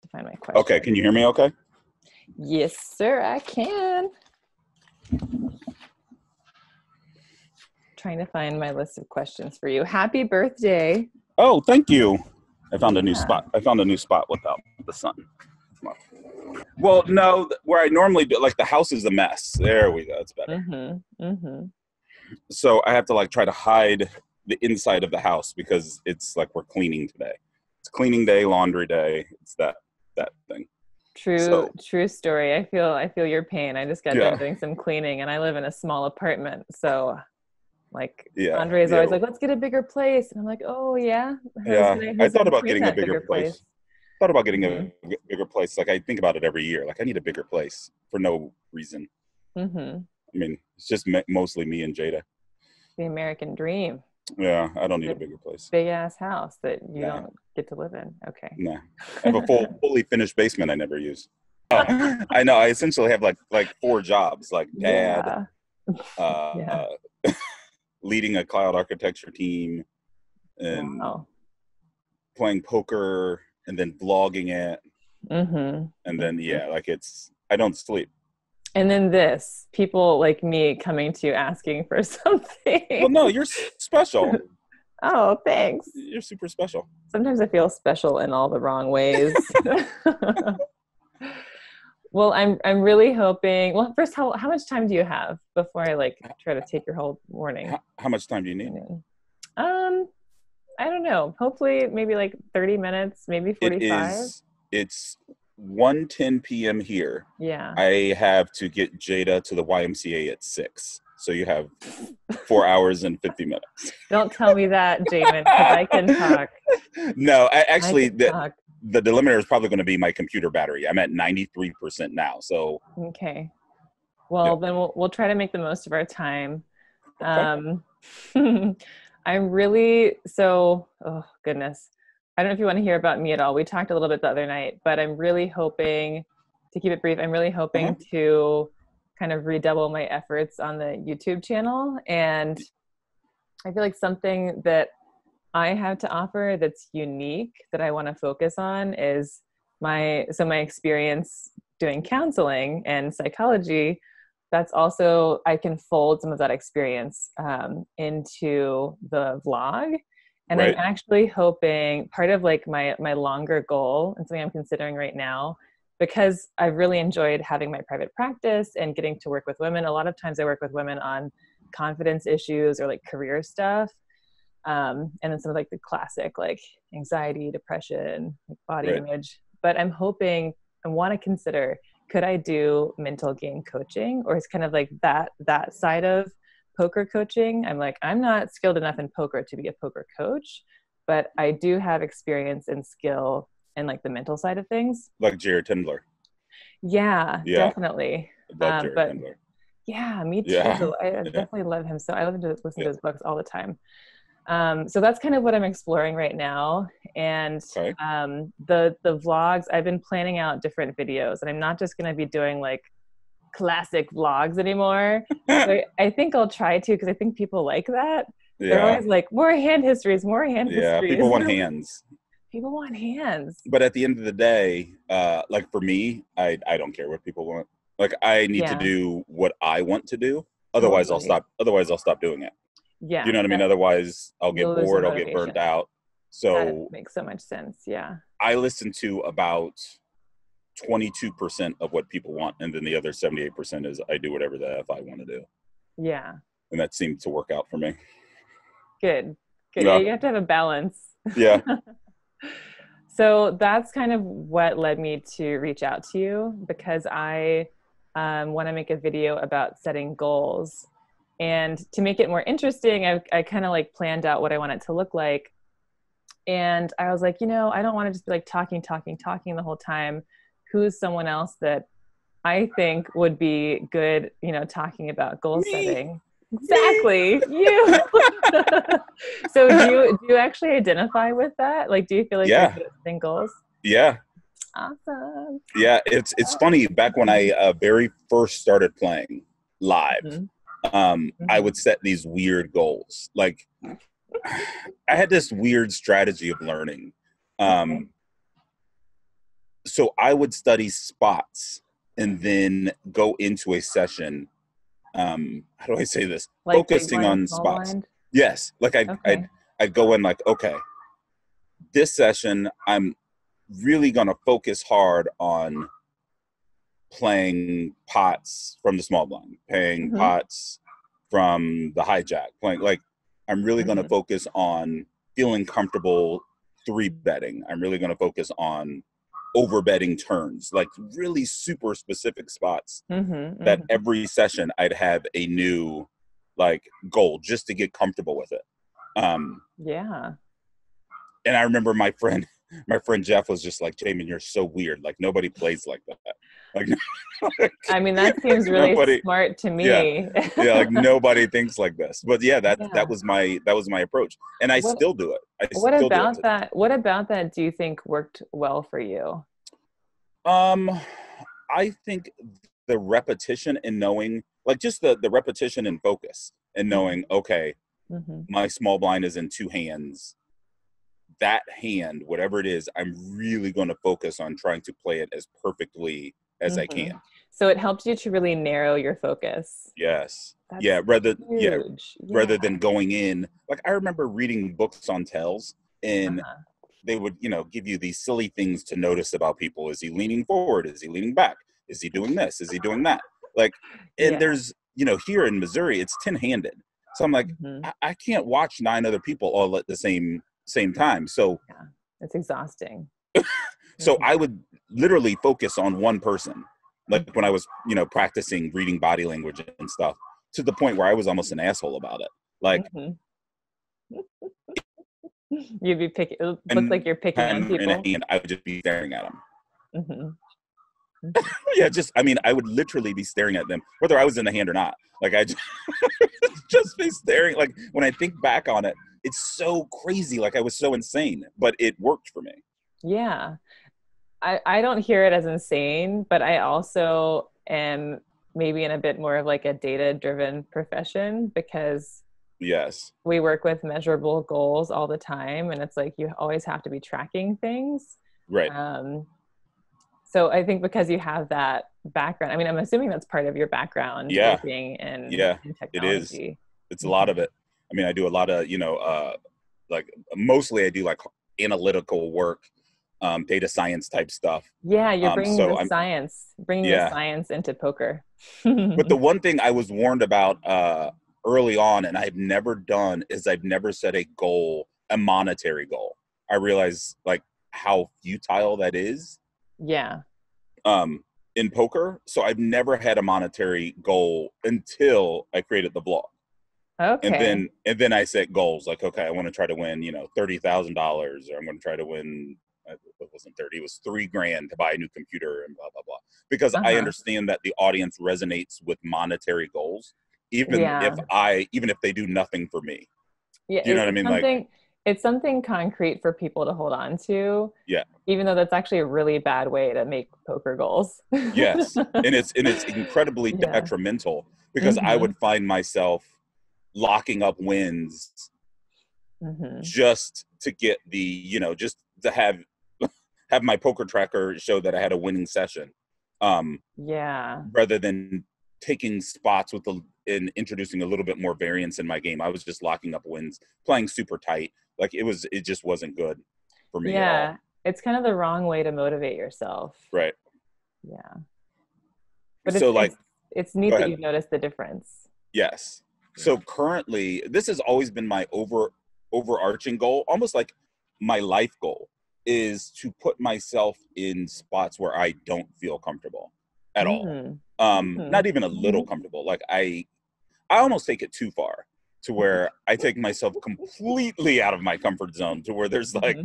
to find my question. Okay, can you hear me okay? Yes, sir, I can. Trying to find my list of questions for you. Happy birthday. Oh, thank you. I found a new spot. I found a new spot without the sun. Well, no, where I normally do, like the house is a mess. There we go. It's better. So I have to like try to hide the inside of the house because it's like we're cleaning today. It's cleaning day, laundry day. It's that thing. True story. I feel your pain. I just got done doing some cleaning, and I live in a small apartment, so like Andre's always like, let's get a bigger place, and I'm like, oh yeah. I thought about getting a bigger place. Thought about getting a bigger place. Like I think about it every year. Like I need a bigger place for no reason. I mean, it's just mostly me and Jada. The American dream. Yeah, I don't need a bigger place. Big ass house that you don't get to live in. Okay. Nah. I have a fully finished basement I never use. I know. I essentially have like 4 jobs, like dad, leading a cloud architecture team, and playing poker, and then vlogging it, and then like I don't sleep. And then people like me coming to you asking for something. Well, no, you're special. Oh, thanks. You're super special. Sometimes I feel special in all the wrong ways. Well, I'm really hoping. Well, first, how much time do you have before I like try to take your whole morning? How much time do you need? I don't know. Hopefully, maybe like 30 minutes, maybe 45. It's 1:10 p.m. here. Yeah. I have to get Jada to the YMCA at 6. So you have 4 hours and 50 minutes. Don't tell me that, Jaman, because I can talk. No, the delimiter is probably going to be my computer battery. I'm at 93% now. So okay. Well, then we'll try to make the most of our time. Okay. I'm really oh goodness. I don't know if you want to hear about me at all. We talked a little bit the other night, but I'm really hoping, to keep it brief, I'm really hoping to kind of redouble my efforts on the YouTube channel. And I feel like something that I have to offer that's unique that I want to focus on is my experience doing counseling and psychology. That's also, I can fold some of that experience into the vlog. And I'm actually hoping, part of like my longer goal, and something I'm considering right now, because I've really enjoyed having my private practice and getting to work with women. A lot of times I work with women on confidence issues or like career stuff. And then some of like the classic like anxiety, depression, like body image. But I'm hoping, I want to consider, could I do mental game coaching, or it's kind of like that side of poker coaching. I'm like, I'm not skilled enough in poker to be a poker coach, but I do have experience and skill in like the mental side of things. Like Jared Tendler. Yeah, definitely. Jared Tendler. Yeah, me too. I definitely love him. So I love to listen to his books all the time. So that's kind of what I'm exploring right now. And the vlogs, I've been planning out different videos, and I'm not just going to be doing like classic vlogs anymore. So I think I'll try to, because I think people like that. They're always like, more hand histories. Yeah, people want hands. People want hands. But at the end of the day, like for me, I don't care what people want. Like I need to do what I want to do. Otherwise I'll stop doing it. Yeah. You know what I mean? Otherwise I'll get bored, I'll get burnt out. So that makes so much sense. Yeah. I listen to about 22% of what people want, and then the other 78% is I do whatever the F I want to do. Yeah. And that seemed to work out for me. Good. Yeah, you have to have a balance. Yeah. So that's kind of what led me to reach out to you, because I want to make a video about setting goals. And to make it more interesting, I kind of like planned out what I want it to look like. And I was like, I don't want to just be like talking the whole time. Who's someone else that I think would be good, talking about goal setting? Exactly. You. So do you actually identify with that? Like, do you feel like you're good at setting goals? Yeah. Awesome. Yeah. It's funny. Back when I very first started playing live, I would set these weird goals. Like I had this weird strategy of learning. So I would study spots and then go into a session. How do I say this? Like big Focusing blind, on small spots. blind? Yes. Like Okay. I'd go in like, okay, this session, I'm really going to focus hard on playing pots from the small blind, playing pots from the hijack, playing like, I'm really going to focus on feeling comfortable 3-betting. I'm really going to focus on over betting turns, like really super specific spots that every session I'd have a new like goal just to get comfortable with it. Yeah. And I remember my friend Jeff was just like, Jaman, you're so weird. Like nobody plays like that. Like, I mean, that seems really smart to me. Yeah, like nobody thinks like this. But yeah, that was my approach. And I still do it. What about that do you think worked well for you? I think the repetition and knowing, like just the repetition and focus and knowing, okay, my small blind is in 2 hands. That hand, whatever it is, I'm really going to focus on trying to play it as perfectly as I can. So it helps you to really narrow your focus. Yes. That's rather huge. Rather than going in, like I remember reading books on tells, and they would, give you these silly things to notice about people. Is he leaning forward? Is he leaning back? Is he doing this? Is he doing that? Like, and there's, here in Missouri, it's 10-handed. So I'm like, I can't watch 9 other people all at the same time. So it's exhausting. So I would literally focus on one person, like when I was, practicing reading body language and stuff, to the point where I was almost an asshole about it. Like, you'd be picking. It looks like you're picking on people. And I would just be staring at them. Yeah, I would literally be staring at them, whether I was in the hand or not. Like I just be staring. Like when I think back on it, it's so crazy. Like I was so insane, but it worked for me. Yeah. I don't hear it as insane, but I also am maybe in a bit more of like a data-driven profession because we work with measurable goals all the time. And it's like, you always have to be tracking things. Right. So I think because you have that background, I mean, I'm assuming that's part of your background working in technology. It is. It's a lot of it. I mean, I do a lot of, like mostly I do like analytical work, data science type stuff. Yeah, you're bringing the science into poker. But the one thing I was warned about early on, and I've never done, is I've never set a monetary goal. I realize like how futile that is. Yeah. In poker. So I've never had a monetary goal until I created the blog. Okay. And then I set goals like, okay, I want to try to win, $30,000, or I'm going to try to win, it wasn't 30, it was $3,000 to buy a new computer and blah, blah, blah. Because I understand that the audience resonates with monetary goals, even if they do nothing for me. Yeah. Do you know what I mean? It's something concrete for people to hold on to. Yeah. Even though that's actually a really bad way to make poker goals. Yes. And it's incredibly detrimental because I would find myself locking up wins just to get the, just to have my poker tracker show that I had a winning session. Rather than taking spots and introducing a little bit more variance in my game. I was just locking up wins, playing super tight. Like it just wasn't good for me at all. It's kind of the wrong way to motivate yourself. Right. Yeah. But it's neat that you've noticed the difference. Yes. So currently, this has always been my overarching goal, almost like my life goal, is to put myself in spots where I don't feel comfortable at all. Not even a little comfortable. Like I almost take it too far to where I take myself completely out of my comfort zone to where there's like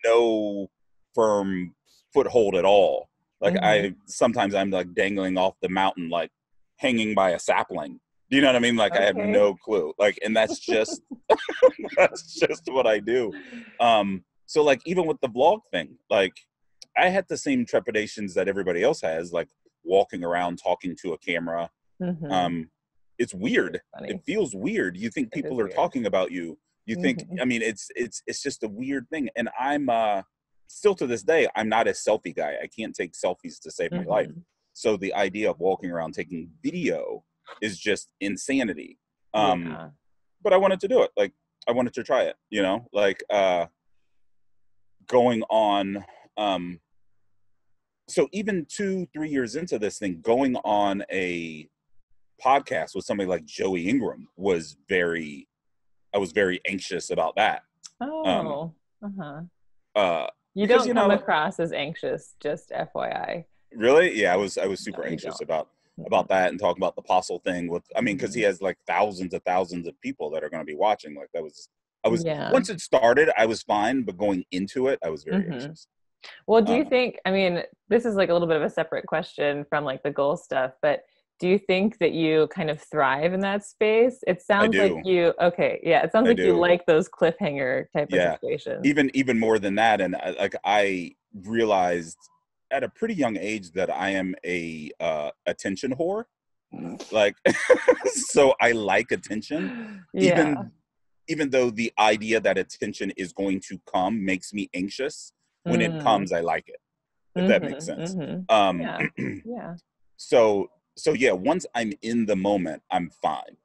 no firm foothold at all. Like sometimes I'm like dangling off the mountain, like hanging by a sapling. Do you know what I mean? Like I have no clue. Like, and that's just, that's just what I do. So like, even with the vlog thing, like I had the same trepidations that everybody else has, like walking around, talking to a camera. It's weird. It feels weird. You think people are talking about you. You think, I mean, it's just a weird thing. And I'm still to this day, I'm not a selfie guy. I can't take selfies to save my life. So the idea of walking around taking video is just insanity. But I wanted to do it. Like, I wanted to try it, you know, like, going on, so even 2-3 years into this thing, going on a podcast with somebody like Joey Ingram was I was very anxious about that. You don't come across as anxious, just FYI. Really? Yeah, I was super anxious about that, and talking about the apostle thing with, I mean, because he has like thousands of people that are going to be watching. Like, once it started, I was fine, but going into it, I was very anxious. Well, do you think, I mean, this is like a little bit of a separate question from like the goal stuff, but do you think that you kind of thrive in that space? It sounds like you, it sounds like you like those cliffhanger type of situations. Even more than that. And I realized at a pretty young age that I am a attention whore. Like, so I like attention. Even though the idea that attention is going to come makes me anxious. When it comes, I like it. If that makes sense. So yeah, once I'm in the moment, I'm fine.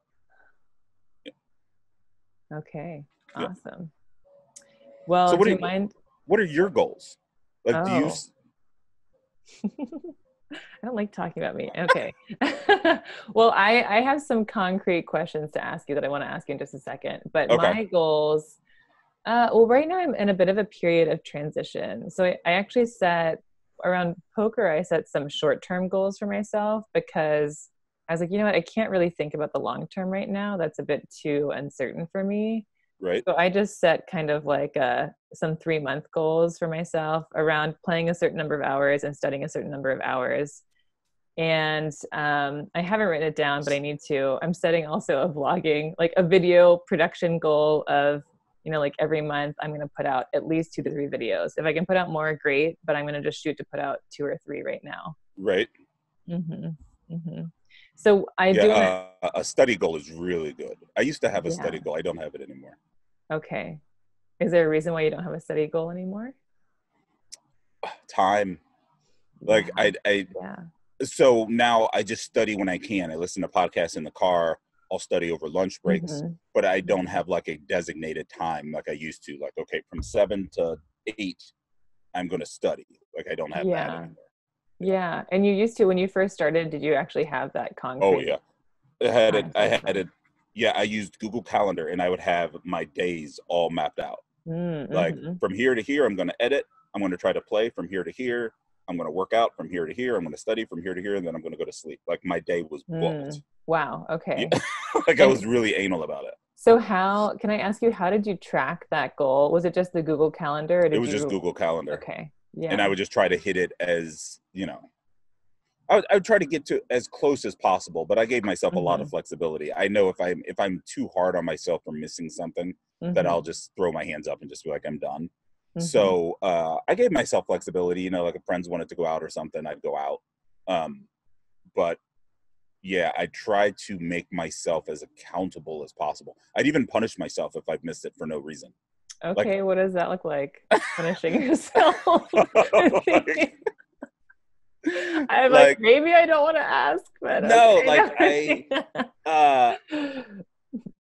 Okay, awesome. Well, so do you mind? What are your goals? Like, do you? I don't like talking about me. Okay. Well, I have some concrete questions to ask you that I want to ask you in just a second. But my goals, well, right now I'm in a bit of a period of transition. So I actually set, around poker, I set some short-term goals for myself, because I was like, you know what, I can't really think about the long term right now. That's a bit too uncertain for me. Right. So I just set kind of like some 3-month goals for myself around playing a certain number of hours and studying a certain number of hours. And I haven't written it down, but I need to. I'm setting also a vlogging, like a video production goal of, you know, like every month I'm going to put out at least 2 to 3 videos. If I can put out more, great, but I'm going to just shoot to put out 2 or 3 right now. Right. So I do a study goal is really good. I used to have a study goal. I don't have it anymore. Okay. Is there a reason why you don't have a study goal anymore? Time. Like so now I just study when I can. I listen to podcasts in the car. I'll study over lunch breaks, but I don't have like a designated time like I used to. Like, okay, from 7 to 8, I'm going to study. Like, I don't have that anymore. Yeah. And you used to, when you first started, did you actually have that concrete? Oh yeah. I had it. Yeah. I used Google Calendar, and I would have my days all mapped out. Like, from here to here, I'm going to edit. I'm going to try to play from here to here. I'm going to work out from here to here. I'm going to study from here to here. And then I'm going to go to sleep. Like, my day was booked. Wow. Okay. Yeah. Like, I was really anal about it. So can I ask you, how did you track that goal? Was it just the Google Calendar? Or it was just Google Calendar. Okay. Yeah. And I would just try to hit it as, you know, I would try to get to as close as possible, but I gave myself a lot of flexibility. I know if I'm too hard on myself for missing something, that I'll just throw my hands up and just be like, I'm done. So I gave myself flexibility. You know, like if friends wanted to go out or something, I'd go out. But yeah, I try to make myself as accountable as possible. I'd even punish myself if I've missed it for no reason. Okay, what does that look like? Punishing yourself? I'm like, maybe I don't want to ask, but no, okay.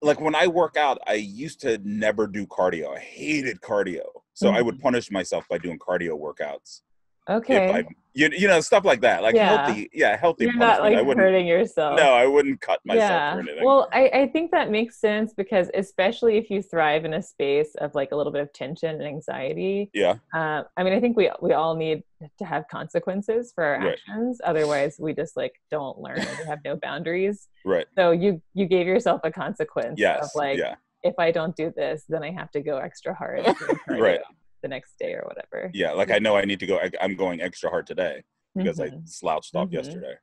Like when I work out, I used to never do cardio. I hated cardio, so I would punish myself by doing cardio workouts. Okay. You know, stuff like that, like healthy. You're punishment. Not like hurting yourself. No, I wouldn't cut myself or anything. Well, I think that makes sense, because especially if you thrive in a space of like a little bit of tension and anxiety. Yeah. I mean, I think we all need to have consequences for our actions. Otherwise, we just like don't learn, and we have no boundaries. Right. So you gave yourself a consequence of like, if I don't do this, then I have to go extra hard. Right. The next day or whatever. Yeah, like I know I need to go. I'm going extra hard today because I slouched off yesterday.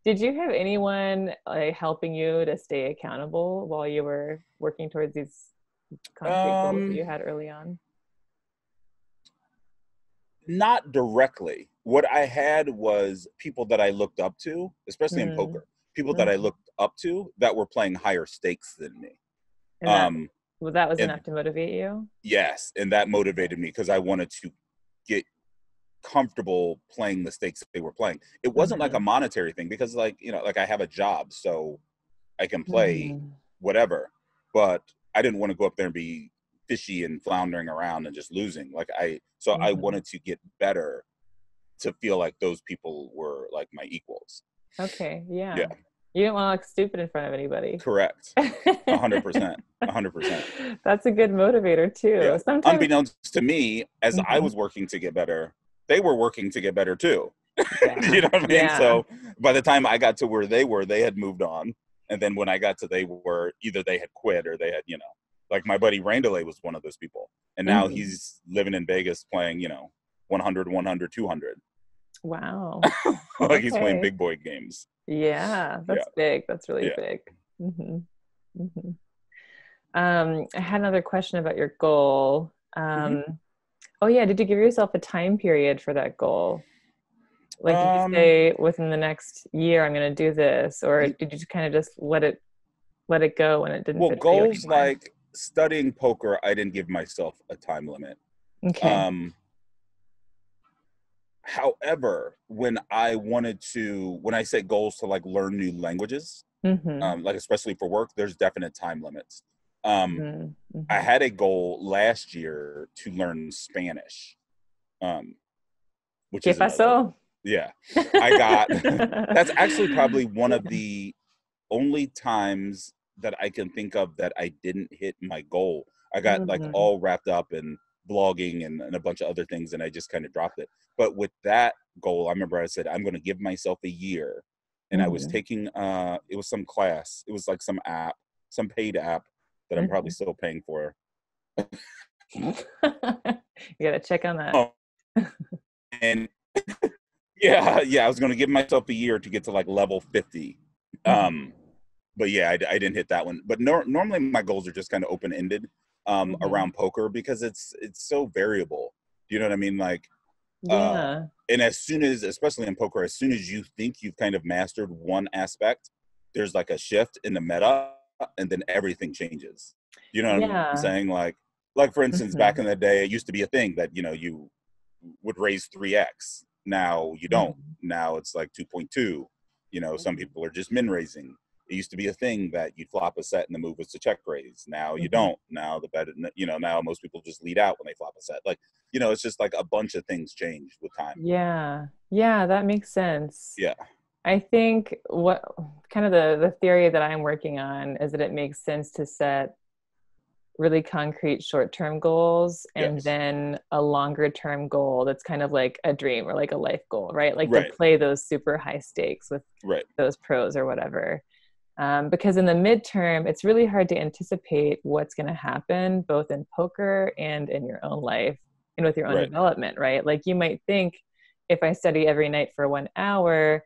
Did you have anyone helping you to stay accountable while you were working towards these concrete goals that you had early on? Not directly. What I had was people that I looked up to, especially in poker. People that I looked up to that were playing higher stakes than me. And that was enough to motivate you? Yes, and that motivated me because I wanted to get comfortable playing the stakes they were playing. It wasn't like a monetary thing because like, you know, like I have a job, so I can play whatever, but I didn't want to go up there and be fishy and floundering around and just losing. Like I wanted to get better to feel like those people were like my equals. Okay. Yeah. Yeah. You didn't want to look stupid in front of anybody. Correct. 100%. 100%. That's a good motivator too. Yeah. Sometimes, unbeknownst to me, as I was working to get better, they were working to get better too. You know what I mean? Yeah. So by the time I got to where they were, they had moved on. And then when I got to, they were either they had quit or they had, you know, like my buddy Randall was one of those people. And now he's living in Vegas playing, you know, 100, 100, 200. Wow. Like he's playing big boy games. Yeah, that's big. That's really big. I had another question about your goal. Oh yeah, did you give yourself a time period for that goal? Like, did you say within the next year I'm going to do this, or did you kind of just let it go when it didn't? Well, goals like studying poker, I didn't give myself a time limit. Okay. However, when I set goals to like learn new languages, like especially for work, there's definite time limits. I had a goal last year to learn Spanish, which ¿Qué is pasó? that's actually probably one of the only times that I can think of that I didn't hit my goal. I got like all wrapped up in blogging and a bunch of other things, and I just kind of dropped it. But with that goal, I remember I said, I'm going to give myself a year. And I was taking, it was some class. It was like some app, some paid app that I'm probably still paying for. You got to check on that. And I was going to give myself a year to get to like level 50. But yeah, I didn't hit that one. But normally my goals are just kind of open-ended around poker because it's so variable. Do you know what I mean? Like, and as soon as, especially in poker, as soon as you think you've kind of mastered one aspect, there's like a shift in the meta, and then everything changes. You know what I'm saying? Like for instance, back in the day, it used to be a thing that, you know, you would raise 3x. Now you don't. Now it's like 2.2. You know, some people are just min raising. It used to be a thing that you'd flop a set and the move was to check raise. Now you don't. Now the bet, you know, now most people just lead out when they flop a set. Like, you know, it's just like a bunch of things change with time. Yeah, that makes sense. Yeah. I think what kind of the theory that I'm working on is that it makes sense to set really concrete short-term goals and then a longer-term goal that's kind of like a dream or like a life goal, right? Like to play those super high stakes with those pros or whatever. Because in the midterm, it's really hard to anticipate what's going to happen both in poker and in your own life and with your own development, right? Like you might think, if I study every night for 1 hour,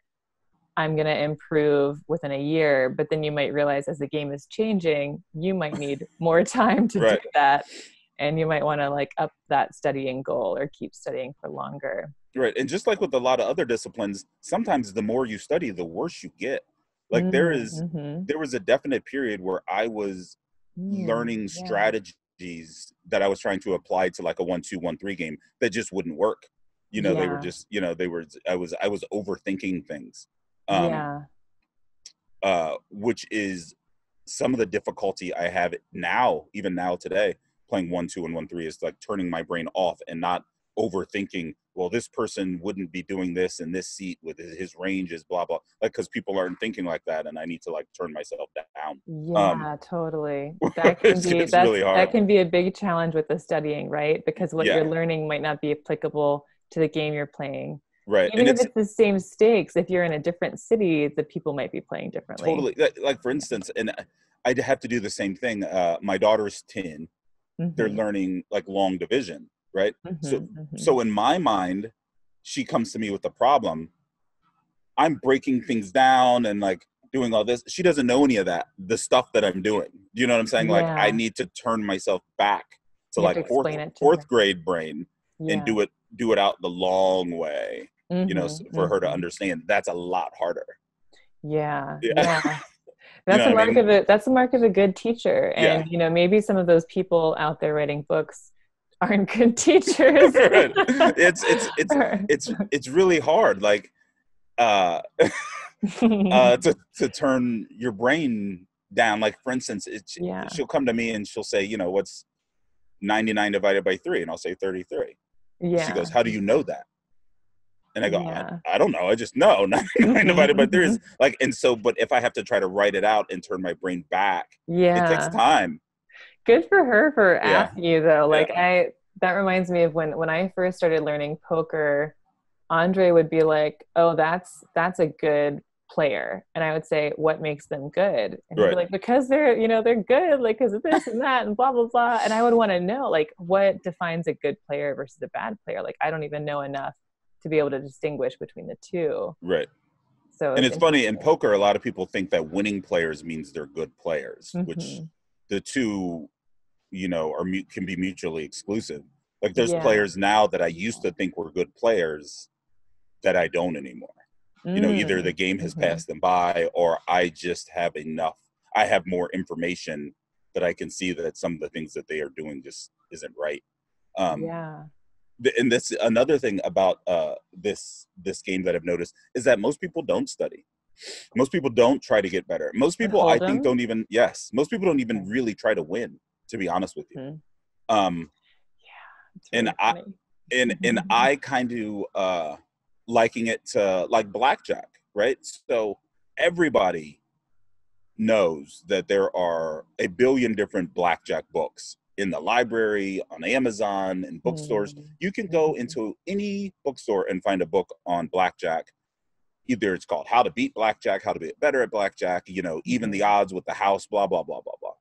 I'm going to improve within a year. But then you might realize as the game is changing, you might need more time to do that. And you might want to like up that studying goal or keep studying for longer. Right. And just like with a lot of other disciplines, sometimes the more you study, the worse you get. Like there was a definite period where I was learning strategies that I was trying to apply to like a 1-2, 1-3 game that just wouldn't work. You know, they were just, you know, I was overthinking things. Which is some of the difficulty I have now, even now today, playing 1-2 and 1-3 is like turning my brain off and not overthinking, well, this person wouldn't be doing this in this seat with his range is blah, blah. Like, because people aren't thinking like that and I need to like turn myself down. Yeah, totally. That can be, really hard. That can be a big challenge with the studying, right? Because what you're learning might not be applicable to the game you're playing. Right. Even if it's the same stakes, if you're in a different city, the people might be playing differently. Totally. Like for instance, and I'd have to do the same thing. My daughter's 10. They're learning like long division, right? So in my mind, she comes to me with a problem. I'm breaking things down and like doing all this. She doesn't know any of that, the stuff that I'm doing. You know what I'm saying? Like I need to turn myself back to like fourth grade brain and do it out the long way. You know, for her to understand. That's a lot harder. Yeah. That's a mark of it. That's a mark of a good teacher. And you know, maybe some of those people out there writing books aren't good teachers. Right. It's really hard, like to turn your brain down. Like, for instance, Yeah. she'll come to me and she'll say, what's 99 divided by 3? And I'll say 33. She Yeah. goes, how do you know that? And I go, Yeah. I don't know. I just know 99 divided by 3 is like, and so, but if I have to try to write it out and turn my brain back, it takes Yeah. time. Good for her for Yeah. asking you though. Like Yeah. that reminds me of when I first started learning poker, Andre would be like, "Oh, that's a good player," and I would say, "What makes them good?" And he'd be Right. like, "Because they're good, like because of this and that and blah blah blah." And I would want to know like what defines a good player versus a bad player. Like I don't even know enough to be able to distinguish between the two. Right. So And it's it's funny, in interesting. poker, a lot of people think that winning players means they're good players, which Mm-hmm. the two, can be mutually exclusive. Like, there's Yeah. players now that I used to think were good players that I don't anymore. Either the game has Mm-hmm. passed them by, or I just have I have more information that I can see that some of the things that they are doing just isn't right. Um, Yeah. and this another thing about this game that I've noticed is that most people don't study. Most people don't try to get better. Most And people, I hold think, them. don't even, yes, most people don't even Okay. really try to win, to be honest with you. Mm-hmm. Um, Yeah, it's and really funny. I kind of liking it to like blackjack, right? So everybody knows that there are a billion different blackjack books in the library, on Amazon, and bookstores. You can go Mm-hmm. into any bookstore and find a book on blackjack. Either it's called How to Beat Blackjack, How to Be Better at Blackjack, even the Mm-hmm. odds with the house, blah, blah, blah, blah, blah.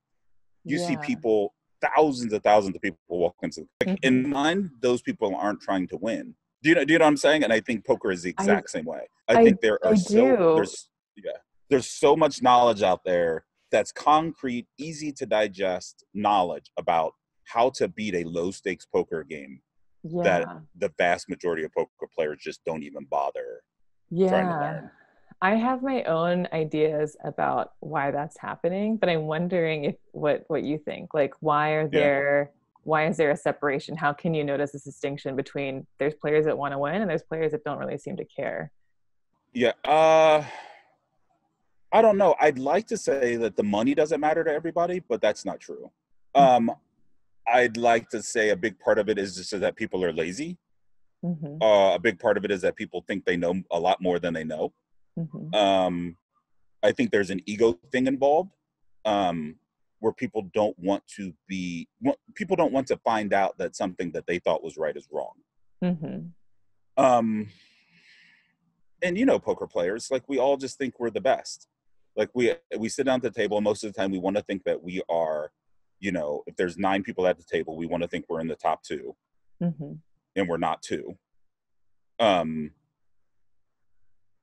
You see Yeah. people, thousands of people walk into, like, Mm-hmm. in mind, those people aren't trying to win. Do you know what I'm saying? And I think poker is the I exact same way. I I think I do. there's so much knowledge out there that's concrete, easy to digest knowledge about how to beat a low stakes poker game that Yeah. the vast majority of poker players just don't even bother trying to Yeah. learn. I have my own ideas about why that's happening, but I'm wondering if what you think. Like Yeah. why is there a separation? How can you notice this distinction between there's players that want to win and there's players that don't really seem to care? Yeah. I don't know. I'd like to say that the money doesn't matter to everybody, but that's not true. Mm-hmm. I'd like to say a big part of it is just so that people are lazy. Mm-hmm. A big part of it is that people think they know a lot more than they know. Mm-hmm. I think there's an ego thing involved, where people don't want to find out that something that they thought was right is wrong. Mm-hmm. Um, and poker players, like, we all just think we're the best. Like, we sit down at the table, and most of the time we want to think that we are, if there's 9 people at the table, we want to think we're in the top 2, Mm-hmm. and we're not 2.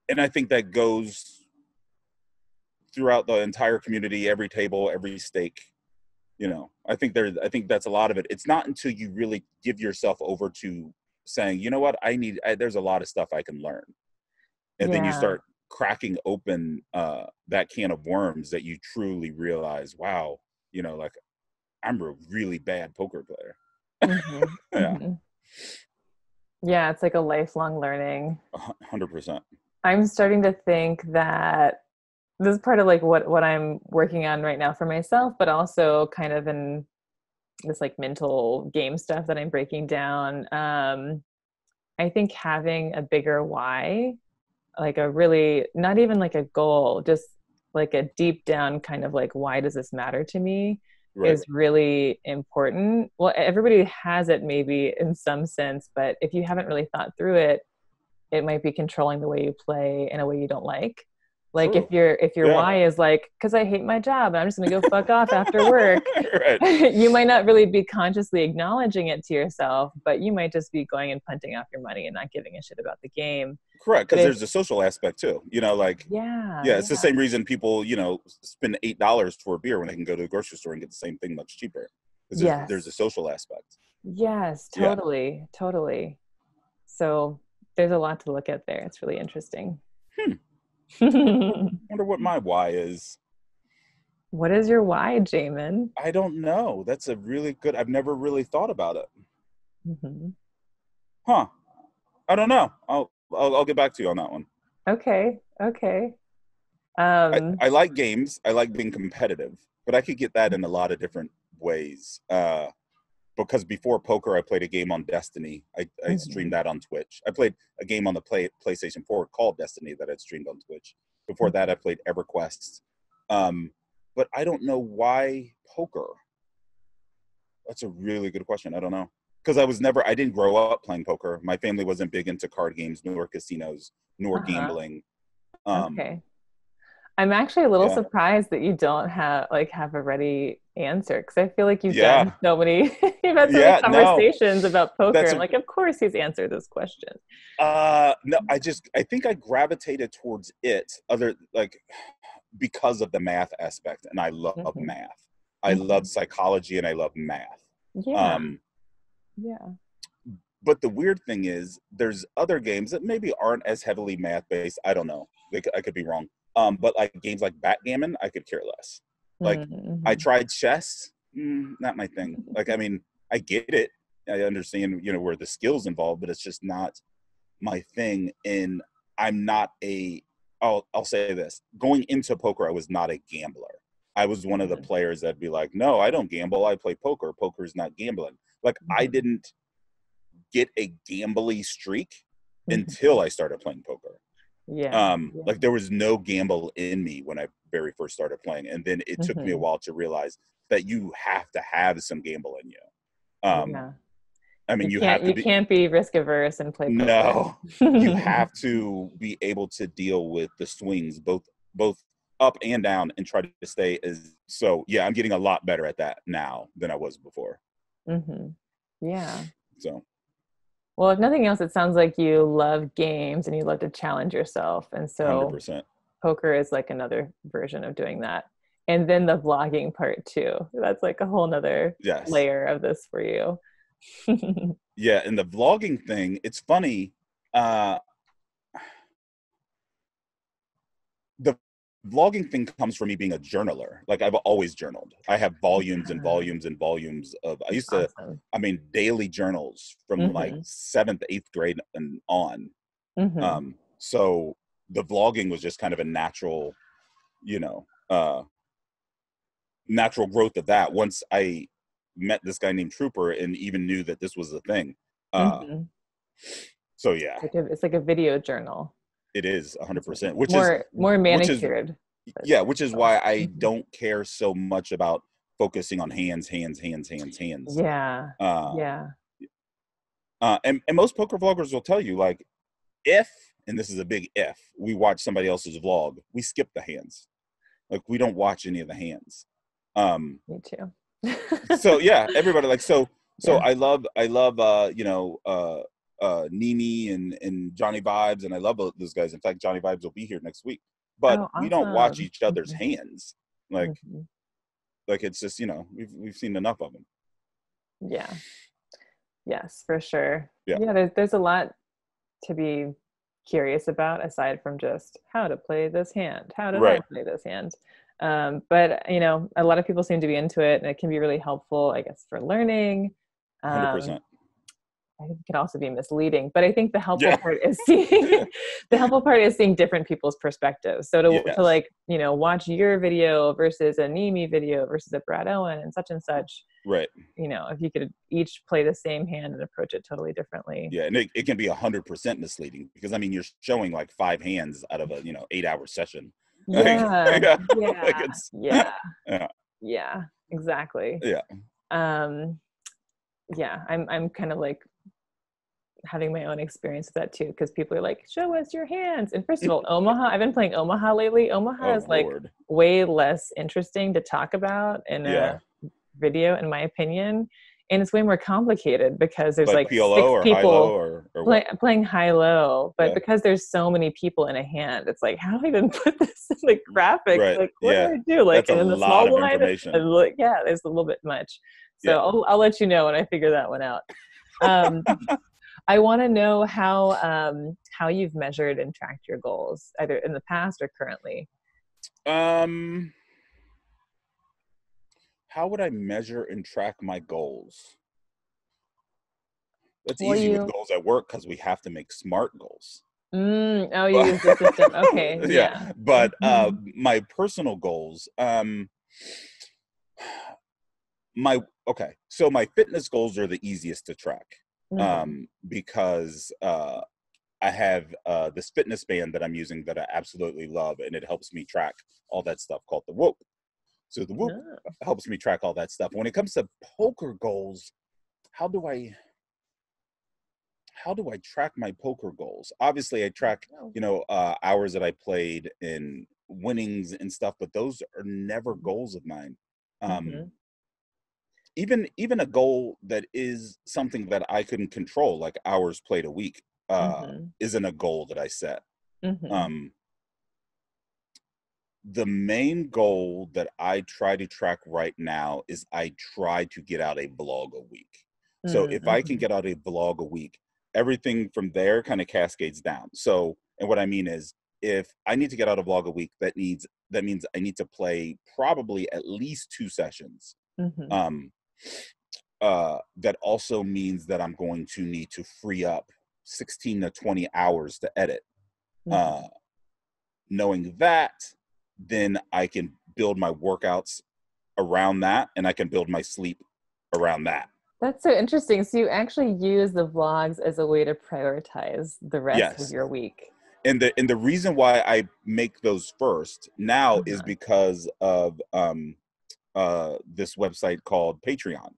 And I think that goes throughout the entire community, every table, every stake. I think that's a lot of it. It's not until you really give yourself over to saying, you know what, there's a lot of stuff I can learn. And then you Yeah. start cracking open that can of worms that you truly realize, wow, like, I'm a really bad poker player. Mm-hmm. Yeah. Mm-hmm. Yeah, it's like a lifelong learning. 100%. I'm starting to think that this is part of like what I'm working on right now for myself, but also kind of in this like mental game stuff that I'm breaking down. I think having a bigger why, like a really not even like a goal, just like a deep down kind of like why does this matter to me Right. is really important. Well, everybody has it maybe in some sense, but if you haven't really thought through it, it might be controlling the way you play in a way you don't like. Like True. if your Yeah. why is like, because I hate my job and I'm just gonna go fuck off after work, Right. you might not really be consciously acknowledging it to yourself, but you might just be going and punting off your money and not giving a shit about the game. Correct, But because if there's a social aspect too. Like, yeah, yeah, it's the yeah, same reason people, spend $8 for a beer when they can go to the grocery store and get the same thing much cheaper. Because there's a yes, social aspect. yes, Yeah. totally, totally. So there's a lot to look at there. It's really interesting. Wonder what my why is. What is your why, Jaman? I don't know. That's a really good. I've never really thought about it. Mm-hmm. Huh. I don't know. I'll get back to you on that one. Okay. Okay. I like games. I like being competitive, but I could get that in a lot of different ways. Because before poker, I played a game on Destiny. I streamed Mhm. that on Twitch. I played a game on the PlayStation 4 called Destiny that I'd streamed on Twitch. Before that, I played EverQuest. But I don't know why poker. That's a really good question. I don't know. Because I didn't grow up playing poker. My family wasn't big into card games, nor casinos, nor Uh-huh. gambling. Okay. I'm actually a little Yeah. surprised that you don't have a ready answer because I feel like you've done Yeah. so many you've had so many Yeah. No, conversations about poker. that's I'm a, like, of course he's answered this question. no, I think I gravitated towards it because of the math aspect, and I love Hmm. math. I love Hmm. psychology and I love math. Yeah. Um, Yeah. but the weird thing is, there's other games that maybe aren't as heavily math based. I don't know. I could be wrong. But like games like backgammon, I could care less. Like I Hmm. tried chess, not my thing. Like I mean, I get it. I understand, where the skills involved, but it's just not my thing. And I'm not I'll say this. Going into poker, I was not a gambler. I was one of the players that'd be like, no, I don't gamble. I play poker. Poker is not gambling. Like I Hmm. didn't get a gambly streak Hmm. until I started playing poker. Yeah. Yeah. Like there was no gamble in me when I very first started playing. And then it took me a Hmm. while to realize that you have to have some gamble in you. Yeah. I mean, You you can't have to you be. can't be risk averse and play poker. No, you have to be able to deal with the swings, both up and down, and try to stay as. So yeah, I'm getting a lot better at that now than I was before. Hmm. Yeah. So Well, if nothing else, it sounds like you love games and you love to challenge yourself. And so 100%. poker is like another version of doing that. And then the vlogging part too. That's like a whole nother Yes. layer of this for you. Yeah, and the vlogging thing, it's funny. Uh, the vlogging thing comes from me being a journaler. Like I've always journaled. I have volumes and Yeah, volumes and volumes of. I that's used to, awesome. I mean, daily journals from like Hmm. seventh, eighth grade and on. Hmm. So the vlogging was just kind of a natural, you know, uh, natural growth of that. Once I met this guy named Trooper and even knew that this was a thing. Uh, Hmm. so yeah, It's like a video journal. it is It's like 100%, more which is manicured. But yeah, which is oh, why I mhm. don't care so much about focusing on hands. Yeah. Uh, Yeah. and most poker vloggers will tell you, like, if, and this is a big if, we watch somebody else's vlog, we skip the hands. Like, we don't watch any of the hands. Me too. So yeah, everybody like so Yeah. I love Nini and Johnny Vibes, and I love those guys. In fact, Johnny Vibes will be here next week. But Oh, we don't watch awesome. each other's Hmm. hands. Like Hmm. it's just, we've seen enough of them. Yeah. Yes, for sure. Yeah. Yeah, there's a lot to be curious about aside from just how to play this hand. How did I Right. play this hand? But a lot of people seem to be into it, and it can be really helpful, I guess, for learning. Um, 100%. I think it can also be misleading, but I think the helpful Yeah. part is seeing Yeah. the helpful part is seeing different people's perspectives. So to Yes. like, watch your video versus a Nimi video versus a Brad Owen and such, Right. if you could each play the same hand and approach it totally differently. Yeah. And it can be 100% misleading because I mean, you're showing like 5 hands out of a, 8-hour session. Like, Yeah, yeah. Like yeah, it's, yeah, yeah. yeah, exactly. Yeah. Um, yeah, I'm kind of like having my own experience with that too, because people are like, show us your hands. And first of all, Omaha, I've been playing Omaha lately. Omaha Oh, is like Lord. way less interesting to talk about in Yeah. a video, in my opinion. And it's way more complicated because there's Like like PLO six or high low people or what? playing high low, but Yeah. because there's so many people in a hand, it's like, how do I even put this in the graphics? Right. Like, what do Yeah. I do? Like, That's a and then the lot small of blind, information. and like, yeah, there's a little bit much. So Yeah. I'll let you know when I figure that one out. Um, I want to know how you've measured and tracked your goals, either in the past or currently. Um, how would I measure and track my goals? That's Well, easy with goals at work because we have to make SMART goals. Oh, you use the system. Okay. Yeah. Yeah. But my personal goals, so my fitness goals are the easiest to track, because I have this fitness band that I'm using that I absolutely love, and it helps me track all that stuff called the Whoop. So the Whoop helps me track all that stuff. When it comes to poker goals, how do I track my poker goals? Obviously I track, hours that I played and winnings and stuff, but those are never goals of mine. Even a goal that is something that I can control, like hours played a week, isn't a goal that I set. The main goal that I try to track right now is I try to get out a vlog a week. So if I can get out a vlog a week, everything from there kind of cascades down. So, and what I mean is, if I need to get out a vlog a week, that means I need to play probably at least 2 sessions. That also means that I'm going to need to free up 16 to 20 hours to edit. Knowing that, then I can build my workouts around that, and I can build my sleep around that. That's so interesting. So you actually use the vlogs as a way to prioritize the rest of your week. And the reason why I make those first now is because of this website called Patreon.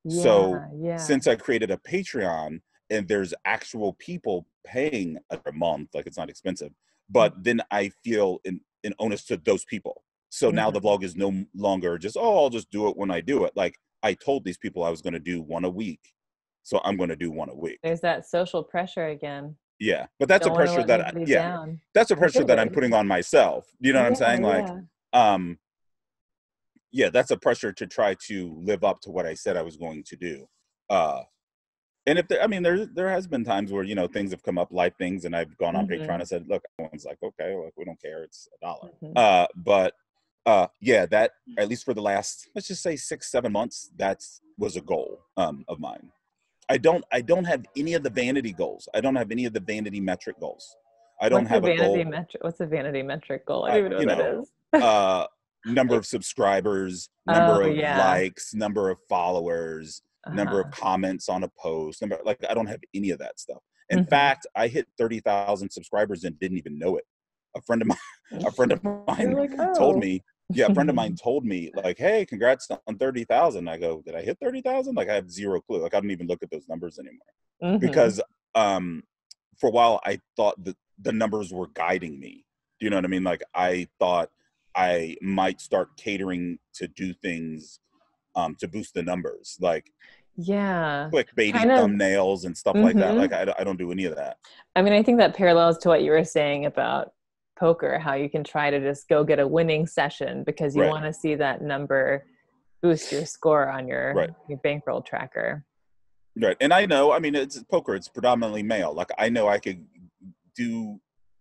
Since I created a Patreon, and there's actual people paying a month, like it's not expensive, but then I feel an onus to those people. So now the vlog is no longer just, I'll just do it when I do it. Like, I told these people I was going to do one a week, so I'm going to do one a week. There's that social pressure again. Yeah, but that's a pressure that that's a pressure that I'm putting on myself. You know what I'm saying? Like, that's a pressure to try to live up to what I said I was going to do. And if there has been times where, things have come up, life things, and I've gone on Patreon and said, look, everyone's like, okay, like, we don't care, it's $1. But that, at least for the last, let's just say 6-7 months, that was a goal of mine. I don't have any of the vanity goals. I don't have any of the vanity metric goals. I don't have a goal. What's a vanity metric goal? I don't even know what that is. Number of subscribers, number of likes, number of followers, number of comments on a post. I don't have any of that stuff. In fact, I hit 30,000 subscribers and didn't even know it. A friend of mine told me. Yeah, a friend of mine told me, like, hey, congrats on 30,000. I go, did I hit 30,000? Like, I have zero clue. Like, I don't even look at those numbers anymore. Because for a while, I thought that the numbers were guiding me. Do you know what I mean? Like, I thought I might start catering to do things to boost the numbers. Like, clickbaity thumbnails and stuff like that. Like, I don't do any of that. I mean, I think that parallels to what you were saying about poker, how you can try to just go get a winning session because you want to see that number boost your score on your bankroll tracker. Right. And I know, it's poker, it's predominantly male. Like, I know I could do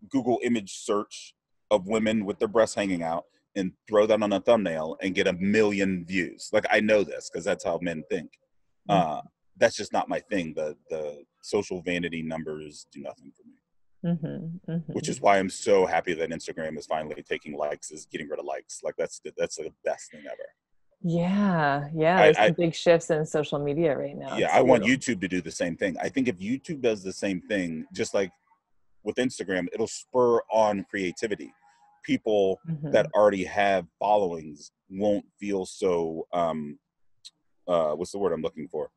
Google image search of women with their breasts hanging out and throw that on a thumbnail and get 1 million views. Like, I know this because that's how men think. That's just not my thing. The social vanity numbers do nothing for me. Which is why I'm so happy that Instagram is finally taking likes, is getting rid of likes. Like, that's the best thing ever. Yeah. There's some big shifts in social media right now. Yeah, I want YouTube to do the same thing. I think if YouTube does the same thing, just like with Instagram, it'll spur on creativity. People that already have followings won't feel so what's the word I'm looking for?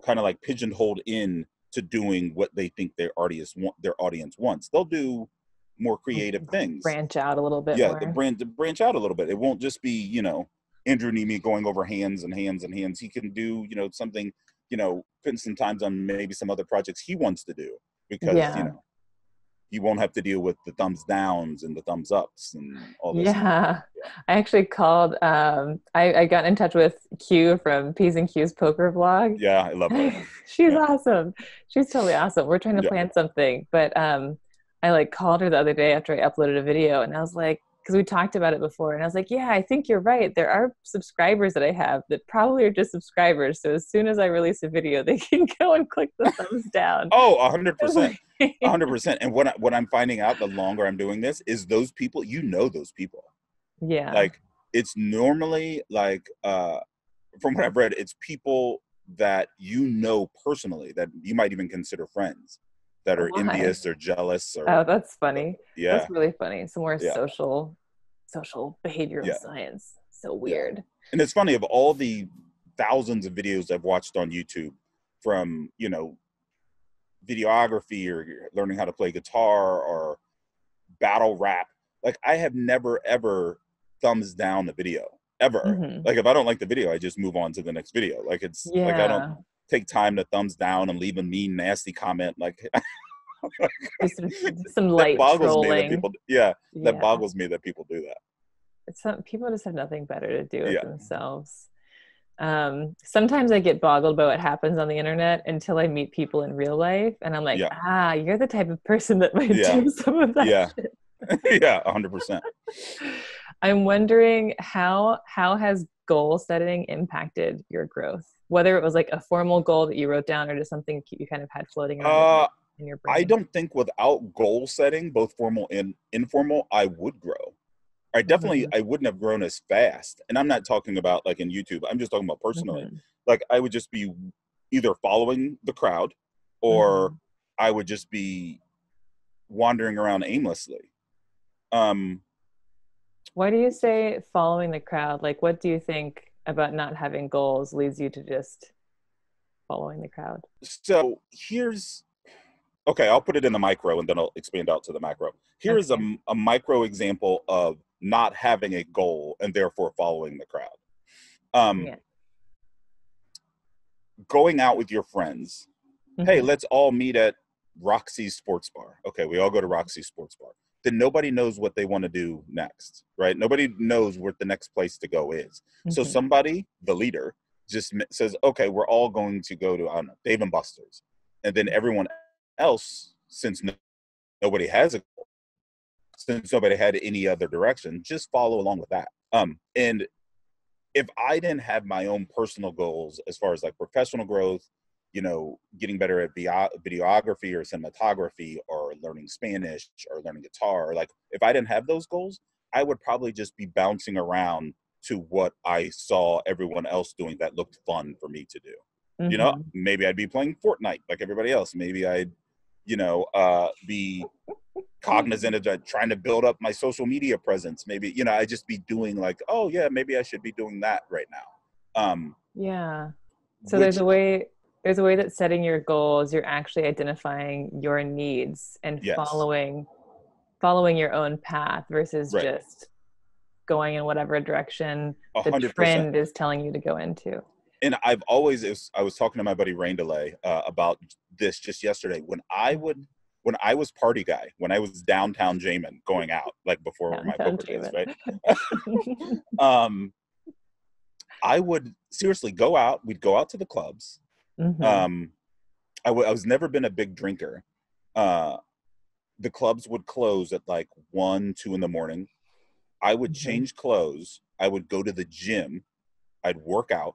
Kind of like pigeonholed in to doing what they think their audience wants. They'll do more creative things. Branch out a little bit more. The branch out a little bit. It won't just be, Andrew Nemi going over hands and hands and hands. He can do, something, putting some times on maybe some other projects he wants to do, because, he won't have to deal with the thumbs downs and the thumbs ups and all this. I actually called, I got in touch with Q from P's and Q's poker vlog. Yeah, I love her. She's awesome. She's totally awesome. We're trying to plan something, but I called her the other day after I uploaded a video, and I was like, because we talked about it before, and I was like, yeah, I think you're right. There are subscribers that I have that probably are just subscribers. So as soon as I release a video, they can go and click the thumbs down. Oh, 100%. 100%. And what I'm finding out the longer I'm doing this is those people, those people. Yeah. Like, it's normally like, from what I've read, it's people that personally, that you might even consider friends, that are envious or jealous. Or, oh, that's funny. Yeah. That's really funny. Some more Yeah. social behavioral science. So weird. And it's funny, of all the thousands of videos I've watched on YouTube, from, videography or learning how to play guitar or battle rap, like, I have never ever thumbs down the video ever. Like, if I don't like the video, I just move on to the next video. Like, it's like, I don't take time to thumbs down and leave a mean, nasty comment. Like, some light trolling. That boggles me that people do that. People just have nothing better to do with themselves. Sometimes I get boggled by what happens on the internet until I meet people in real life, and I'm like, you're the type of person that might do some of that shit. Yeah, 100%. I'm wondering how has goal setting impacted your growth? Whether it was like a formal goal that you wrote down or just something you kind of had floating around in your brain. I don't think without goal setting, both formal and informal, I would grow. I wouldn't have grown as fast. And I'm not talking about like in YouTube. I'm just talking about personally. Like, I would just be either following the crowd, or I would just be wandering around aimlessly. Why do you say following the crowd? Like, what do you think about not having goals leads you to just following the crowd? So I'll put it in the micro and then I'll expand out to the macro. Here's a micro example of not having a goal and therefore following the crowd. Going out with your friends. Hey, let's all meet at Roxy's Sports Bar. Okay, we all go to Roxy's Sports Bar. Then nobody knows what they want to do next, right? Nobody knows where the next place to go is. So somebody, the leader, just says, okay, we're all going to go to, I don't know, Dave & Buster's. And then everyone else, since nobody has a goal, since nobody had any other direction, just follow along with that. And if I didn't have my own personal goals as far as like professional growth, getting better at videography or cinematography or learning Spanish or learning guitar, like, if I didn't have those goals, I would probably just be bouncing around to what I saw everyone else doing that looked fun for me to do. Maybe I'd be playing Fortnite like everybody else. Maybe I'd, be cognizant of trying to build up my social media presence. Maybe, I'd just be doing like, oh yeah, maybe I should be doing that right now. So there's a way that setting your goals, you're actually identifying your needs and following your own path versus just going in whatever direction 100%. The trend is telling you to go into. And I was talking to my buddy Rain Delay about this just yesterday. When I was party guy, when I was downtown Jaman going out, like before my poker days, right? I would seriously go out. We'd go out to the clubs. I was never been a big drinker. The clubs would close at like 1, 2 in the morning. I would change clothes. I would go to the gym. I'd work out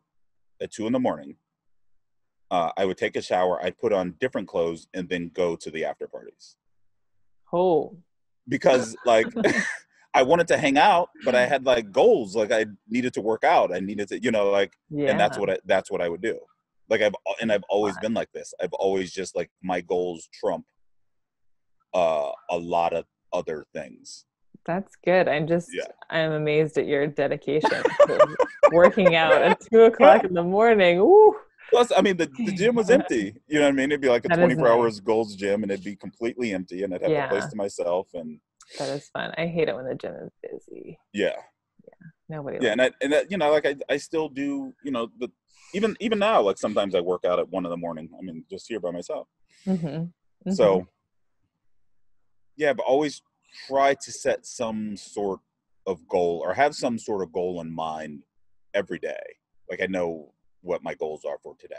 at 2 in the morning. I would take a shower. I'd put on different clothes and then go to the after parties. Oh, because like I wanted to hang out, but I had like goals. Like, I needed to work out. I needed to, and that's what I would do. Like, I've always been like this. I've always just like, my goals trump a lot of other things. That's good. I'm amazed at your dedication to working out at 2:00 in the morning. Ooh. Plus, I mean, the gym was empty. You know what I mean? It'd be like a 24 hours goals gym, and it'd be completely empty, and I'd have a place to myself. And that is fun. I hate it when the gym is busy. Yeah. Nobody. Yeah, and I still do. Even now, like, sometimes I work out at 1 in the morning. I mean, just here by myself. So, yeah, I've always tried to set some sort of goal or have some sort of goal in mind every day. Like, I know what my goals are for today.